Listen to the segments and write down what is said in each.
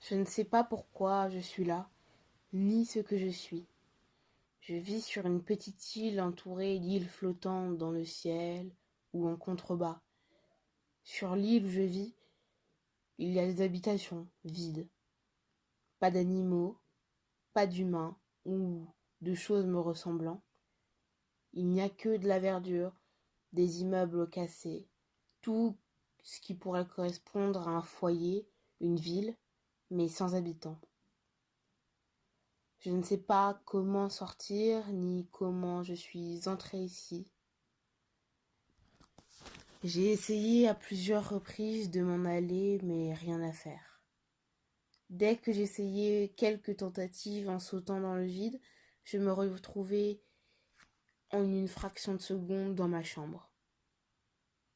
Je ne sais pas pourquoi je suis là, ni ce que je suis. Je vis sur une petite île entourée d'îles flottantes dans le ciel ou en contrebas. Sur l'île où je vis, il y a des habitations vides. Pas d'animaux, pas d'humains ou de choses me ressemblant. Il n'y a que de la verdure, des immeubles cassés, tout ce qui pourrait correspondre à un foyer, une ville, mais sans habitants. Je ne sais pas comment sortir ni comment je suis entrée ici. J'ai essayé à plusieurs reprises de m'en aller, mais rien à faire. Dès que j'essayais quelques tentatives en sautant dans le vide, je me retrouvais en une fraction de seconde dans ma chambre.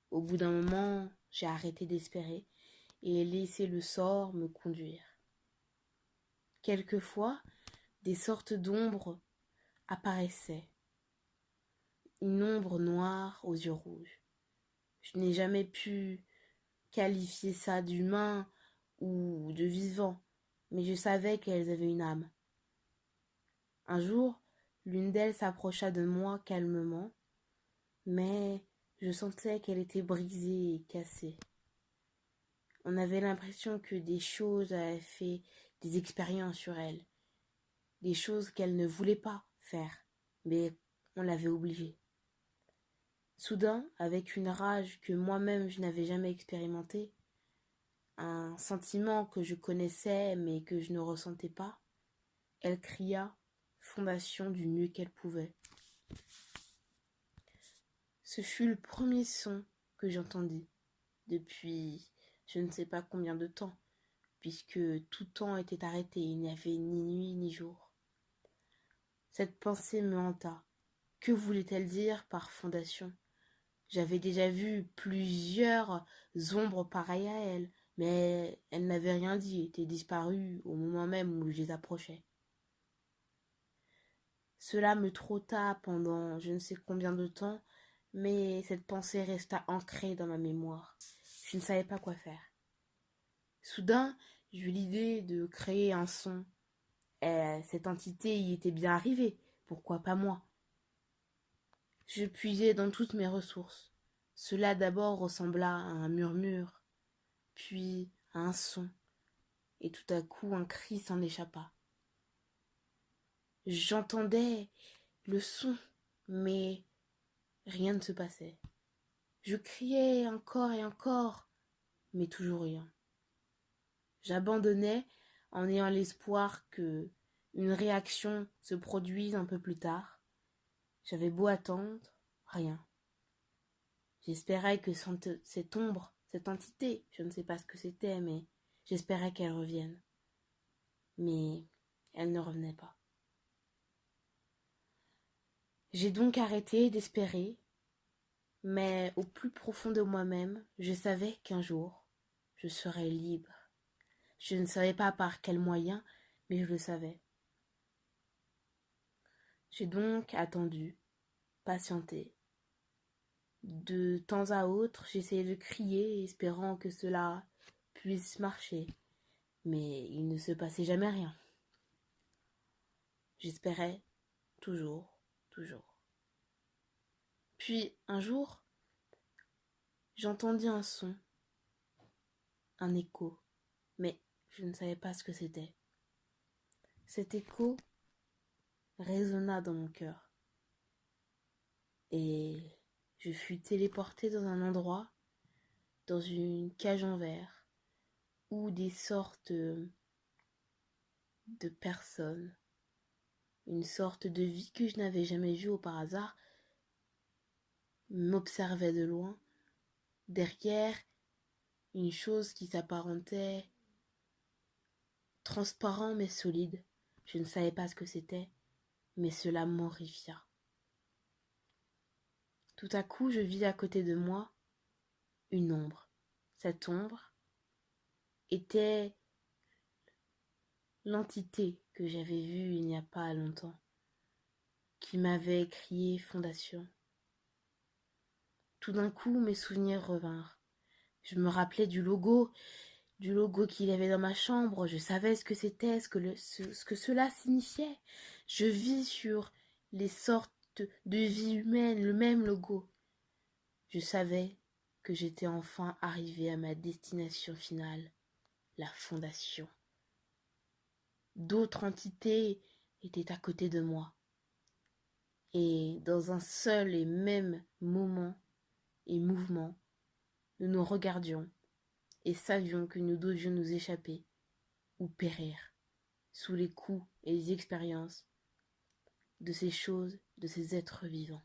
Au bout d'un moment, j'ai arrêté d'espérer et laissé le sort me conduire. Quelquefois, des sortes d'ombres apparaissaient. Une ombre noire aux yeux rouges. Je n'ai jamais pu qualifier ça d'humain ou de vivant, mais je savais qu'elles avaient une âme. Un jour, l'une d'elles s'approcha de moi calmement, mais je sentais qu'elle était brisée et cassée. On avait l'impression que des choses avaient fait des expériences sur elle, des choses qu'elle ne voulait pas faire, mais on l'avait obligée. Soudain, avec une rage que moi-même je n'avais jamais expérimentée, un sentiment que je connaissais mais que je ne ressentais pas, elle cria Fondation du mieux qu'elle pouvait. Ce fut le premier son que j'entendis depuis je ne sais pas combien de temps, puisque tout temps était arrêté, il n'y avait ni nuit ni jour. Cette pensée me hanta. Que voulait-elle dire par fondation? J'avais déjà vu plusieurs ombres pareilles à elle, mais elle n'avait rien dit, était disparue au moment même où je les approchais. Cela me trotta pendant je ne sais combien de temps, mais cette pensée resta ancrée dans ma mémoire. Je ne savais pas quoi faire. Soudain, j'eus l'idée de créer un son. Cette entité y était bien arrivée, pourquoi pas moi? Je puisai dans toutes mes ressources. Cela d'abord ressembla à un murmure, puis à un son, et tout à coup un cri s'en échappa. J'entendais le son, mais rien ne se passait. Je criais encore et encore, mais toujours rien. J'abandonnais en ayant l'espoir que une réaction se produise un peu plus tard. J'avais beau attendre, rien. J'espérais que cette ombre, cette entité, je ne sais pas ce que c'était, mais j'espérais qu'elle revienne. Mais elle ne revenait pas. J'ai donc arrêté d'espérer, mais au plus profond de moi-même, je savais qu'un jour, je serais libre. Je ne savais pas par quel moyen, mais je le savais. J'ai donc attendu, patienté. De temps à autre, j'essayais de crier, espérant que cela puisse marcher, mais il ne se passait jamais rien. J'espérais toujours, toujours. Puis, un jour, j'entendis un son, un écho, mais je ne savais pas ce que c'était. Cet écho résonna dans mon cœur, et je fus téléportée dans un endroit, dans une cage en verre, où des sortes de personnes, une sorte de vie que je n'avais jamais vue au par hasard, m'observaient de loin, derrière une chose qui s'apparentait transparent mais solide. Je ne savais pas ce que c'était, mais cela m'horrifia. Tout à coup, je vis à côté de moi une ombre. Cette ombre était l'entité que j'avais vue il n'y a pas longtemps, qui m'avait crié Fondation. Tout d'un coup, mes souvenirs revinrent. Je me rappelais du logo du logo qu'il y avait dans ma chambre. Je savais ce que c'était, ce que cela signifiait. Je vis sur les sortes de vie humaine, le même logo. Je savais que j'étais enfin arrivée à ma destination finale, la fondation. D'autres entités étaient à côté de moi. Et dans un seul et même moment et mouvement, nous nous regardions et savions que nous devions nous échapper ou périr sous les coups et les expériences de ces choses, de ces êtres vivants.